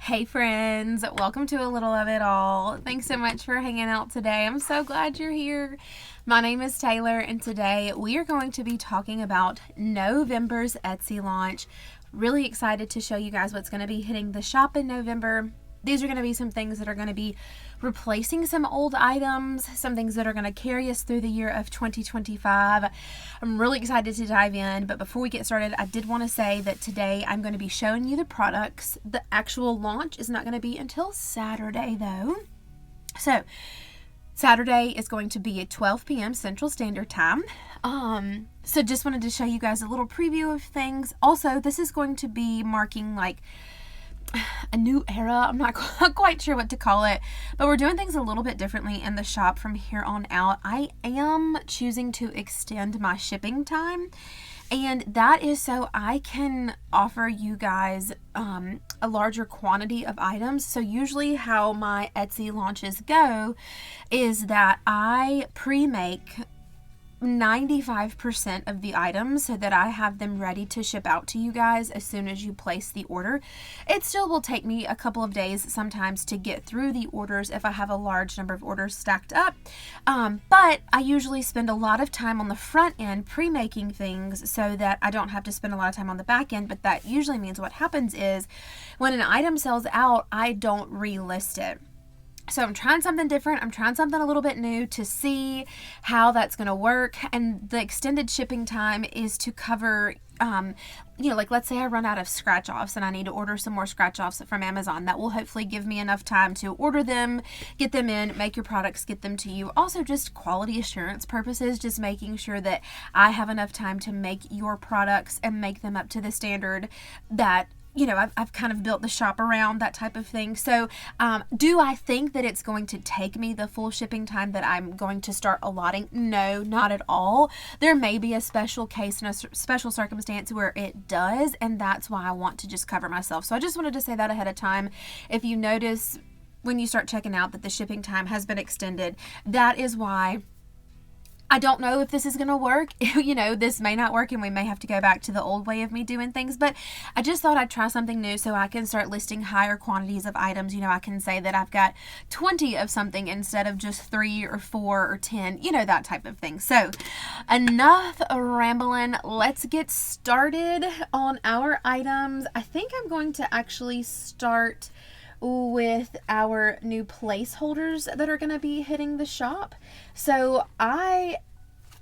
Hey friends, welcome to a little of it all. Thanks so much for hanging out today. I'm so glad you're here. My name is Taylor and today we are going to be talking about November's Etsy launch. Really excited to show you guys what's going to be hitting the shop in November. These are going to be some things that are going to be replacing some old items, some things that are going to carry us through the year of 2025. I'm really excited to dive in, but before we get started, I did want to say that today I'm going to be showing you the products. The actual launch is not going to be until Saturday though. So Saturday is going to be at 12 p.m. Central Standard Time. So just wanted to show you guys a little preview of things. Also, this is going to be marking like a new era. I'm not quite sure what to call it, but we're doing things a little bit differently in the shop from here on out. I am choosing to extend my shipping time, and that is so I can offer you guys a larger quantity of items. So usually how my Etsy launches go is that I pre-make 95% of the items so that I have them ready to ship out to you guys as soon as you place the order. It still will take me a couple of days sometimes to get through the orders if I have a large number of orders stacked up, but I usually spend a lot of time on the front end pre-making things so that I don't have to spend a lot of time on the back end. But that usually means what happens is when an item sells out, I don't relist it. So I'm trying something different. I'm trying something a little bit new to see how that's going to work. And the extended shipping time is to cover, like let's say I run out of scratch offs and I need to order some more scratch offs from Amazon. That will hopefully give me enough time to order them, get them in, make your products, get them to you. Also just quality assurance purposes, just making sure that I have enough time to make your products and make them up to the standard that I've kind of built the shop around, that type of thing. So do I think that it's going to take me the full shipping time that I'm going to start allotting? No, not at all. There may be a special case and a special circumstance where it does, and that's why I want to just cover myself. So I just wanted to say that ahead of time. If you notice when you start checking out that the shipping time has been extended, that is why. I don't know if this is going to work. This may not work and we may have to go back to the old way of me doing things, but I just thought I'd try something new so I can start listing higher quantities of items. I can say that I've got 20 of something instead of just 3 or 4 or 10, that type of thing. So enough rambling. Let's get started on our items. I think I'm going to actually start with our new placeholders that are going to be hitting the shop. So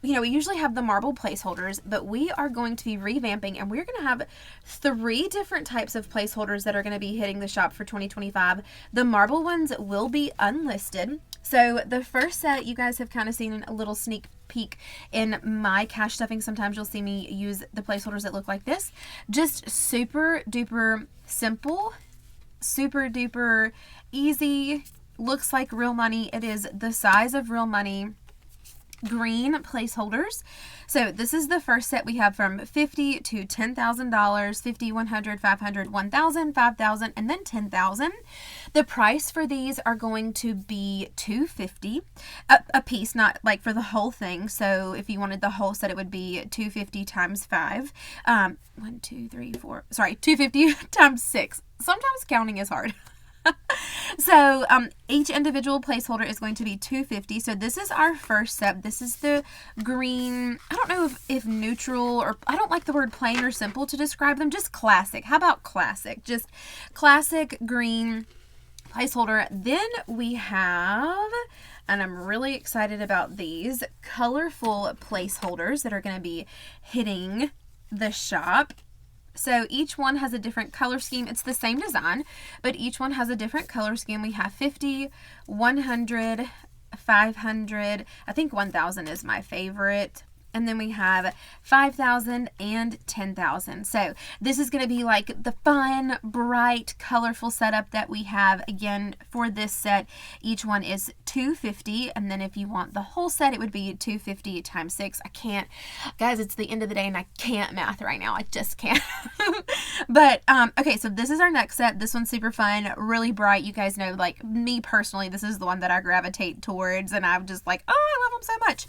we usually have the marble placeholders, but we are going to be revamping and we're going to have 3 different types of placeholders that are going to be hitting the shop for 2025. The marble ones will be unlisted. So the first set, you guys have kind of seen a little sneak peek in my cash stuffing. Sometimes you'll see me use the placeholders that look like this. Just super duper simple, super duper easy, looks like real money. It is the size of real money green placeholders. So this is the first set. We have from $50 to $10,000, $50, $100, $500, $1,000, $5,000, and then $10,000. The price for these are going to be $250 a piece, not like for the whole thing. So if you wanted the whole set, it would be $250 times 5. 250 times 6. Sometimes counting is hard. So each individual placeholder is going to be $250. So this is our first set. This is the green. I don't know if neutral, or I don't like the word plain or simple to describe them. Just classic. How about classic? Just classic green placeholder. Then we have, and I'm really excited about these, colorful placeholders that are going to be hitting the shop. So each one has a different color scheme. It's the same design, but each one has a different color scheme. We have 50, 100, 500. I think 1,000 is my favorite. And then we have 5,000 and 10,000. So this is going to be like the fun, bright, colorful setup that we have. Again, for this set, each one is $250. And then if you want the whole set, it would be $250 times 6. I can't, guys, it's the end of the day and I can't math right now. I just can't. But, okay, so this is our next set. This one's super fun, really bright. You guys know, like, me personally, this is the one that I gravitate towards, and I'm just like, oh, I love them so much.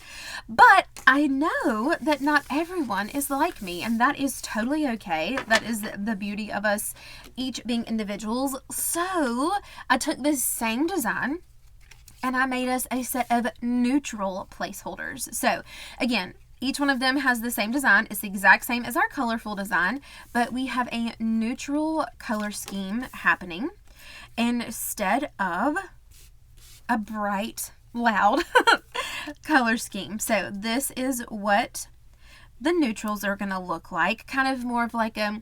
But I know that not everyone is like me, and that is totally okay. That is the beauty of us each being individuals. So I took this same design and I made us a set of neutral placeholders. So again, each one of them has the same design. It's the exact same as our colorful design, but we have a neutral color scheme happening instead of a bright, loud color scheme. So this is what the neutrals are going to look like, kind of more of like a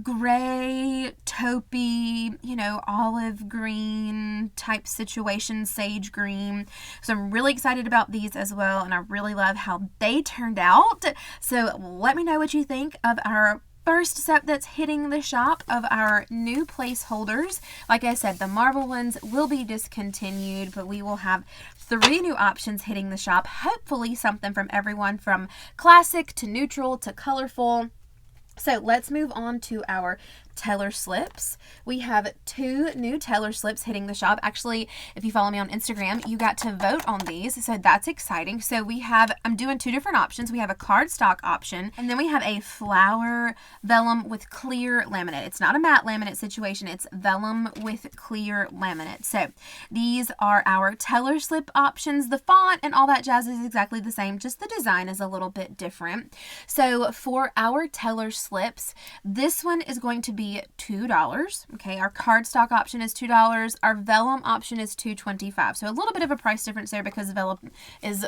gray, taupey, you know, olive green type situation, sage green. So I'm really excited about these as well, and I really love how they turned out. So let me know what you think of our first set that's hitting the shop of our new placeholders. Like I said, the marble ones will be discontinued, but we will have 3 new options hitting the shop. Hopefully something from everyone from classic to neutral to colorful. So let's move on to our teller slips. We have 2 new teller slips hitting the shop. Actually, if you follow me on Instagram, you got to vote on these, so that's exciting. So we have, I'm doing 2 different options. We have a cardstock option, and then we have a flower vellum with clear laminate. It's not a matte laminate situation, it's vellum with clear laminate. So these are our teller slip options. The font and all that jazz is exactly the same, just the design is a little bit different. So for our teller slips, this one is going to be $2. Okay, our cardstock option is $2. Our vellum option is $2.25. So a little bit of a price difference there because vellum is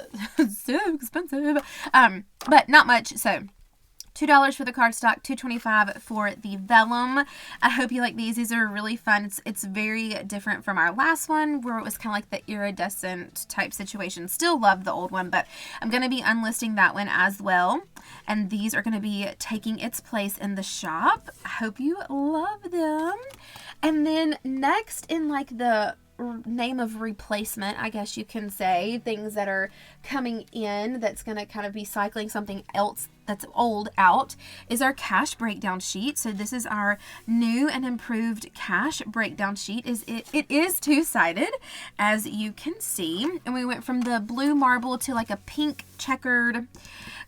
so expensive, but not much. So $2 for the cardstock, $2.25 for the vellum. I hope you like these. These are really fun. It's very different from our last one where it was kind of like the iridescent type situation. Still love the old one, but I'm going to be unlisting that one as well. And these are going to be taking its place in the shop. I hope you love them. And then next in like the name of replacement, I guess you can say, things that are coming in that's going to kind of be cycling something else that's old out, is our cash breakdown sheet. So this is our new and improved cash breakdown sheet. It is 2-sided, as you can see, and we went from the blue marble to like a pink checkered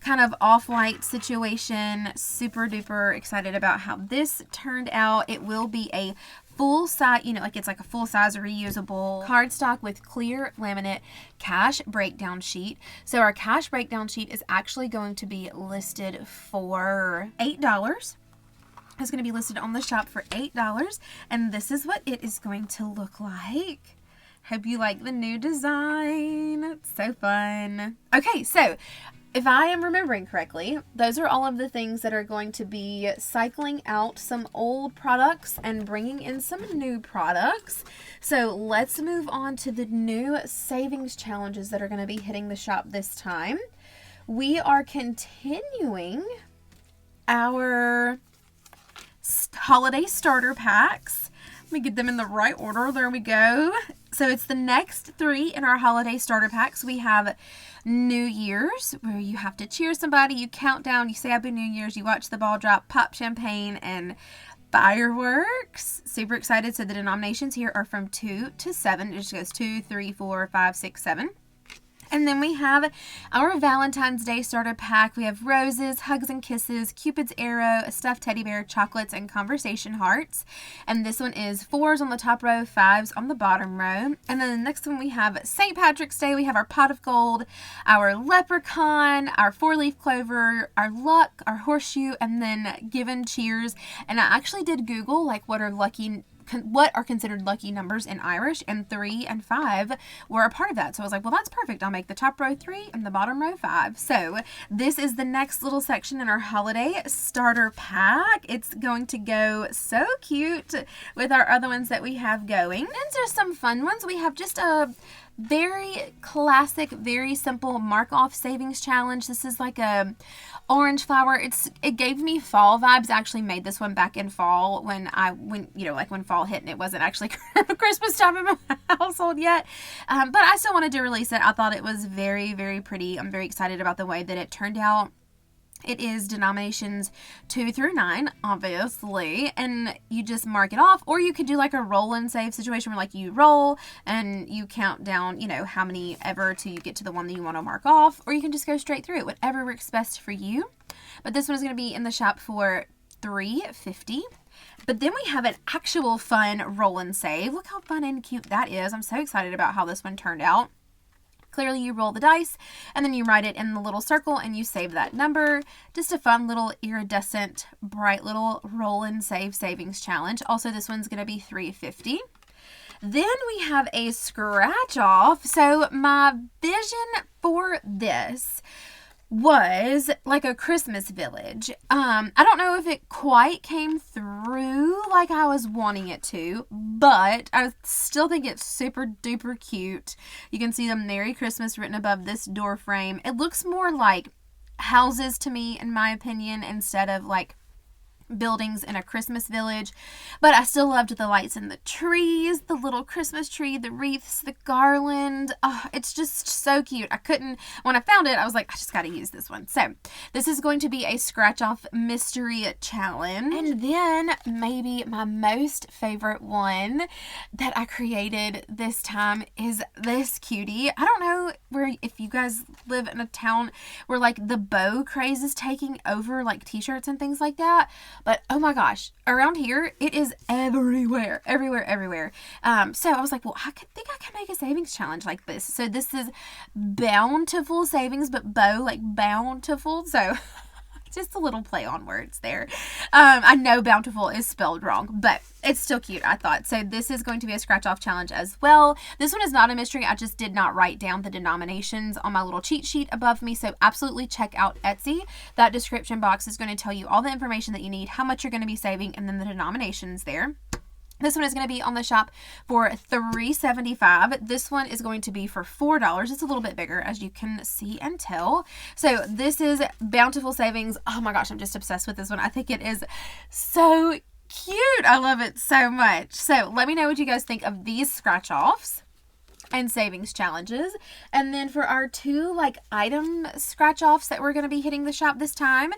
kind of off-white situation. Super duper excited about how this turned out. It will be a full size, you know, like it's like a full size reusable cardstock with clear laminate cash breakdown sheet. So our cash breakdown sheet is actually going to be listed for $8. It's going to be listed on the shop for $8, and this is what it is going to look like. Hope you like the new design. It's so fun. Okay, so if I am remembering correctly, those are all of the things that are going to be cycling out some old products and bringing in some new products. So let's move on to the new savings challenges that are going to be hitting the shop this time. We are continuing our holiday starter packs. Let me get them in the right order. There we go. So it's the next 3 in our holiday starter packs. We have New Year's, where you have to cheer somebody, you count down, you say Happy New Year's, you watch the ball drop, pop champagne, and fireworks. Super excited. So the denominations here are from 2 to 7. It just goes 2, 3, 4, 5, 6, 7. And then we have our Valentine's Day starter pack. We have roses, hugs and kisses, Cupid's arrow, a stuffed teddy bear, chocolates, and conversation hearts. And this one is 4s on the top row, 5s on the bottom row. And then the next one we have St. Patrick's Day. We have our pot of gold, our leprechaun, our 4-leaf clover, our luck, our horseshoe, and then given cheers. And I actually did Google like what are considered lucky numbers in Irish, and 3 and 5 were a part of that. So I was like, well, that's perfect. I'll make the top row 3 and the bottom row 5. So this is the next little section in our holiday starter pack. It's going to go so cute with our other ones that we have going. And there's some fun ones. We have just a very classic, very simple mark off savings challenge. This is like a orange flower. It gave me fall vibes. I actually made this one back in fall when fall hit and it wasn't actually Christmas time in my household yet. But I still wanted to release it. I thought it was very, very pretty. I'm very excited about the way that it turned out. It is denominations 2 through 9, obviously, and you just mark it off, or you could do like a roll and save situation where like you roll and you count down, you know, how many ever till you get to the one that you want to mark off, or you can just go straight through it, whatever works best for you. But this one is going to be in the shop for $3.50. But then we have an actual fun roll and save. Look how fun and cute that is. I'm so excited about how this one turned out. Clearly you roll the dice and then you write it in the little circle and you save that number. Just a fun little iridescent, bright little roll and save savings challenge. Also, this one's going to be $3.50. Then we have a scratch off. So my vision for this was like a Christmas village. I don't know if it quite came through like I was wanting it to, but I still think it's super duper cute. You can see the Merry Christmas written above this door frame. It looks more like houses to me, in my opinion, instead of like buildings in a Christmas village. But I still loved the lights in the trees, the little Christmas tree, the wreaths, the garland. Oh, it's just so cute. When I found it, I was like, I just got to use this one. So this is going to be a scratch off mystery challenge. And then maybe my most favorite one that I created this time is this cutie. I don't know if you guys live in a town where like the bow craze is taking over like t-shirts and things like that. But oh my gosh, around here, it is everywhere. So I was like, well, I think I can make a savings challenge like this. So this is bountiful savings, but bow, like bountiful. So just a little play on words there. I know bountiful is spelled wrong, but it's still cute, I thought. So this is going to be a scratch off challenge as well. This one is not a mystery. I just did not write down the denominations on my little cheat sheet above me. So absolutely check out Etsy. That description box is going to tell you all the information that you need, how much you're going to be saving, and then the denominations there. This one is going to be on the shop for $3.75. This one is going to be for $4. It's a little bit bigger, as you can see and tell. So this is Bountiful Savings. Oh my gosh, I'm just obsessed with this one. I think it is so cute. I love it so much. So let me know what you guys think of these scratch offs and savings challenges. And then for our two like item scratch offs that we're going to be hitting the shop this time,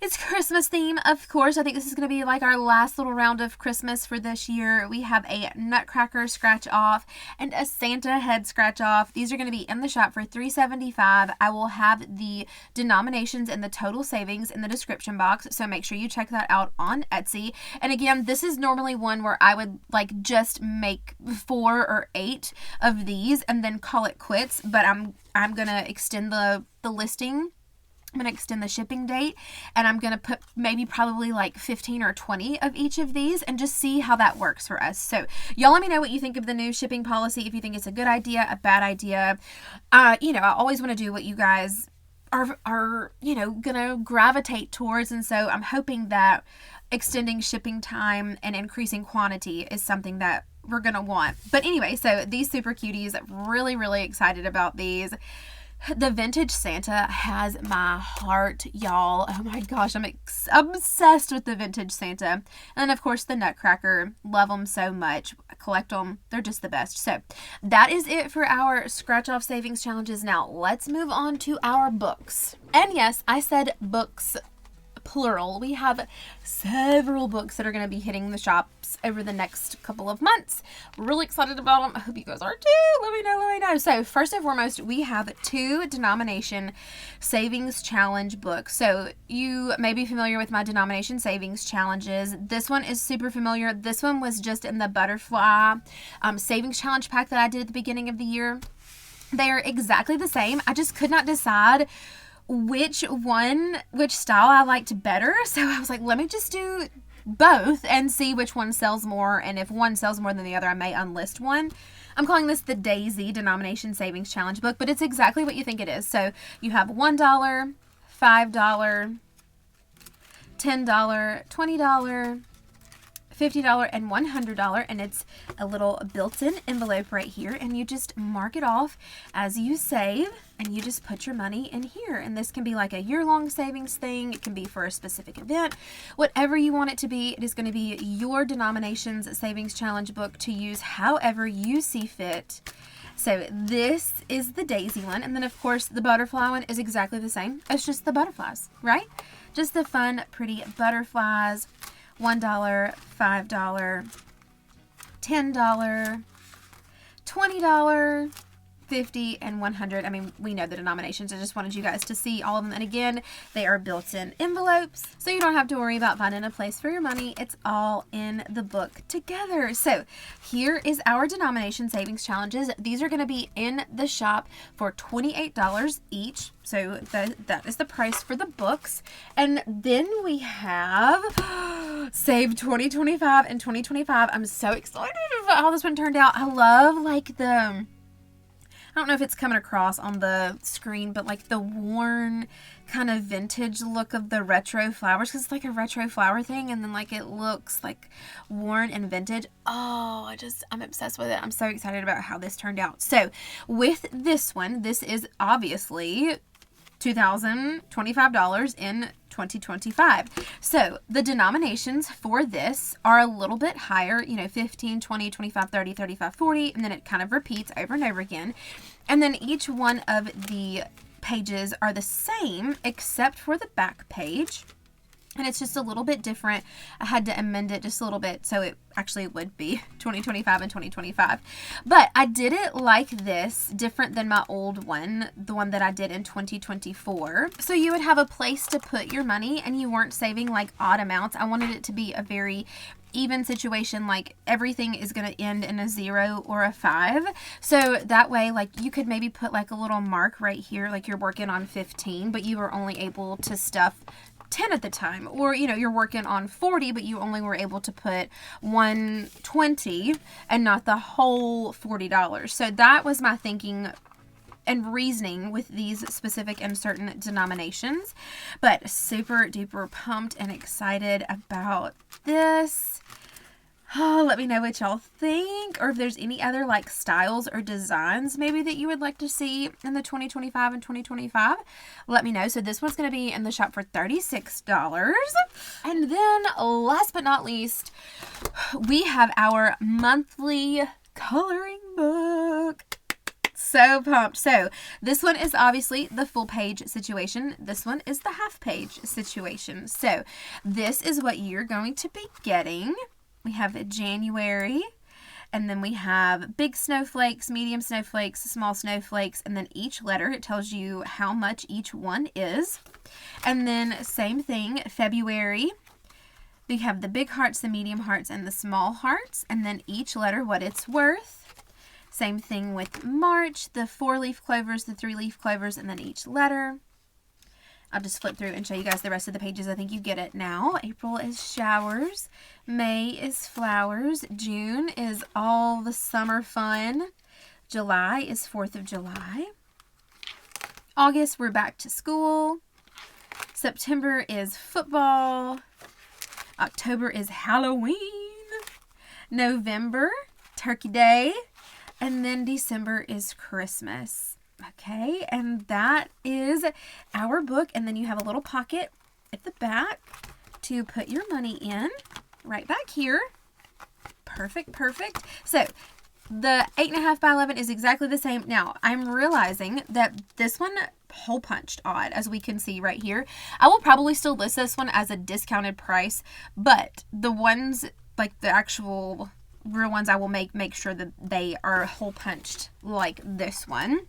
it's Christmas theme, of course. I think this is going to be like our last little round of Christmas for this year. We have a Nutcracker scratch off and a Santa head scratch off. These are going to be in the shop for $3.75. I will have the denominations and the total savings in the description box, so make sure you check that out on Etsy. And again, this is normally one where I would like just make 4 or 8 of these and then call it quits, but I'm going to extend the listing. I'm going to extend the shipping date, and I'm going to put probably like 15 or 20 of each of these and just see how that works for us. So y'all let me know what you think of the new shipping policy, if you think it's a good idea, a bad idea. I always want to do what you guys are going to gravitate towards. And so I'm hoping that extending shipping time and increasing quantity is something that we're going to want. But anyway, so these super cuties, really, really excited about these. The vintage Santa has my heart, y'all. Oh my gosh, I'm obsessed with the vintage Santa. And then, of course, the Nutcracker. Love them so much. Collect them. They're just the best. So that is it for our scratch-off savings challenges. Now, let's move on to our books. And yes, I said books plural. We have several books that are going to be hitting the shops over the next couple of months. Really excited about them. I hope you guys are too. Let me know. So first and foremost, we have 2 denomination savings challenge books. So you may be familiar with my denomination savings challenges. This one is super familiar. This one was just in the butterfly savings challenge pack that I did at the beginning of the year. They are exactly the same. I just could not decide which style I liked better. So I was like, let me just do both and see which one sells more. And if one sells more than the other, I may unlist one. I'm calling this the Daisy Denomination Savings Challenge book, but it's exactly what you think it is. So you have $1, $5, $10, $20, $50 and $100, and it's a little built-in envelope right here, and you just mark it off as you save, and you just put your money in here. And this can be like a year-long savings thing. It can be for a specific event. Whatever you want it to be, it is going to be your denominations savings challenge book to use however you see fit. So this is the daisy one. And then of course the butterfly one is exactly the same. It's just the butterflies, right? Just the fun, pretty butterflies. $1, $5, $10, $20, $50, and $100. I mean, we know the denominations. I just wanted you guys to see all of them. And again, they are built-in envelopes, so you don't have to worry about finding a place for your money. It's all in the book together. So here is our denomination savings challenges. These are going to be in the shop for $28 each. So that is the price for the books. And then we have Save 2025 and 2025. I'm so excited about how this one turned out. I love like the, I don't know if it's coming across on the screen, but like the worn kind of vintage look of the retro flowers, because it's like a retro flower thing, and then like it looks like worn and vintage. Oh, I'm obsessed with it. I'm so excited about how this turned out. So with this one, this is obviously $2,025 in 2025. So the denominations for this are a little bit higher, you know, 15, 20, 25, 30, 35, 40, and then it kind of repeats over and over again. And then each one of the pages are the same except for the back page. And it's just a little bit different. I had to amend it just a little bit so it actually would be 2025 and 2025. But I did it like this, different than my old one, the one that I did in 2024. So you would have a place to put your money and you weren't saving like odd amounts. I wanted it to be a very even situation, like everything is going to end in a 0 or a 5. So that way, like you could maybe put like a little mark right here, like you're working on 15, but you were only able to stuff 10 at the time, or you know, you're working on 40 but you only were able to put 120 and not the whole $40. So that was my thinking and reasoning with these specific and certain denominations. But super duper pumped and excited about this. Oh, let me know what y'all think, or if there's any other like styles or designs maybe that you would like to see in the 2025 and 2025. Let me know. So this one's going to be in the shop for $36. And then last but not least, we have our monthly coloring book. So pumped. So this one is obviously the full page situation. This one is the half page situation. So this is what you're going to be getting. We have January, and then we have big snowflakes, medium snowflakes, small snowflakes, and then each letter, it tells you how much each one is. And then same thing, February, we have the big hearts, the medium hearts, and the small hearts, and then each letter, what it's worth. Same thing with March, the 4-leaf clovers, the 3-leaf clovers, and then each letter. I'll just flip through and show you guys the rest of the pages. I think you get it now. April is showers. May is flowers. June is all the summer fun. July is 4th of July. August, we're back to school. September is football. October is Halloween. November, Turkey Day. And then December is Christmas. Okay, and that is our book. And then you have a little pocket at the back to put your money in, right back here. Perfect, perfect. So the 8.5 by 11 is exactly the same. Now, I'm realizing that this one hole punched odd, as we can see right here. I will probably still list this one as a discounted price, but the ones, like the actual real ones, I will make sure that they are hole punched like this one,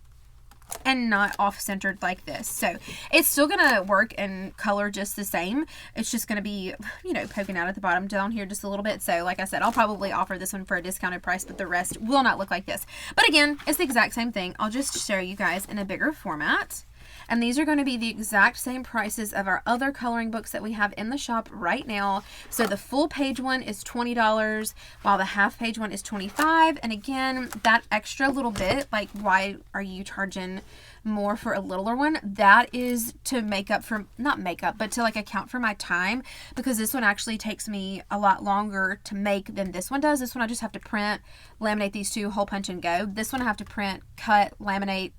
and not off-centered like this. So it's still gonna work and color just the same. It's just gonna be, you know, poking out at the bottom down here just a little bit. So like I said, I'll probably offer this one for a discounted price, but the rest will not look like this. But again, it's the exact same thing. I'll just show you guys in a bigger format. And these are going to be the exact same prices of our other coloring books that we have in the shop right now. So the full page one is $20, while the half page one is $25. And again, that extra little bit, like why are you charging more for a littler one? That is to make up for, not make up, but to like account for my time, because this one actually takes me a lot longer to make than this one does. This one I just have to print, laminate these two, hole punch and go. This one I have to print, cut, laminate,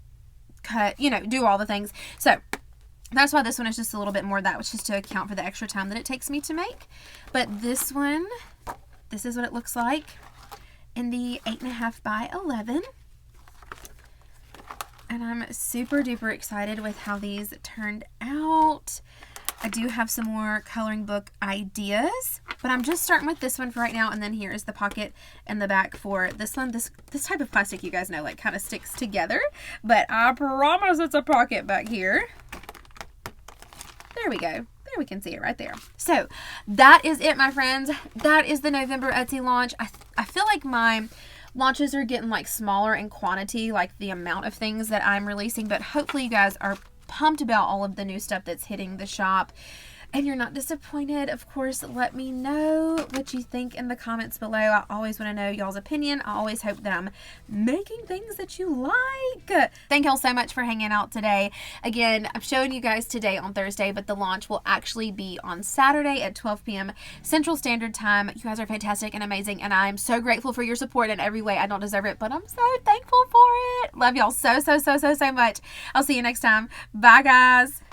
cut, you know, do all the things. So that's why this one is just a little bit more. That was just to account for the extra time that it takes me to make. But this one, this is what it looks like in the 8.5 by 11. And I'm super duper excited with how these turned out. I do have some more coloring book ideas, but I'm just starting with this one for right now. And then here is the pocket in the back for this one. This type of plastic, you guys know, like kind of sticks together, but I promise it's a pocket back here. There we go. There we can see it right there. So that is it, my friends. That is the November Etsy launch. I feel like my launches are getting like smaller in quantity, like the amount of things that I'm releasing, but hopefully you guys are pumped about all of the new stuff that's hitting the shop and you're not disappointed. Of course, let me know what you think in the comments below. I always want to know y'all's opinion. I always hope that I'm making things that you like. Thank y'all so much for hanging out today. Again, I'm showing you guys today on Thursday, but the launch will actually be on Saturday at 12 p.m. Central Standard Time. You guys are fantastic and amazing, and I'm so grateful for your support in every way. I don't deserve it, but I'm so thankful for it. Love y'all so much. I'll see you next time. Bye, guys.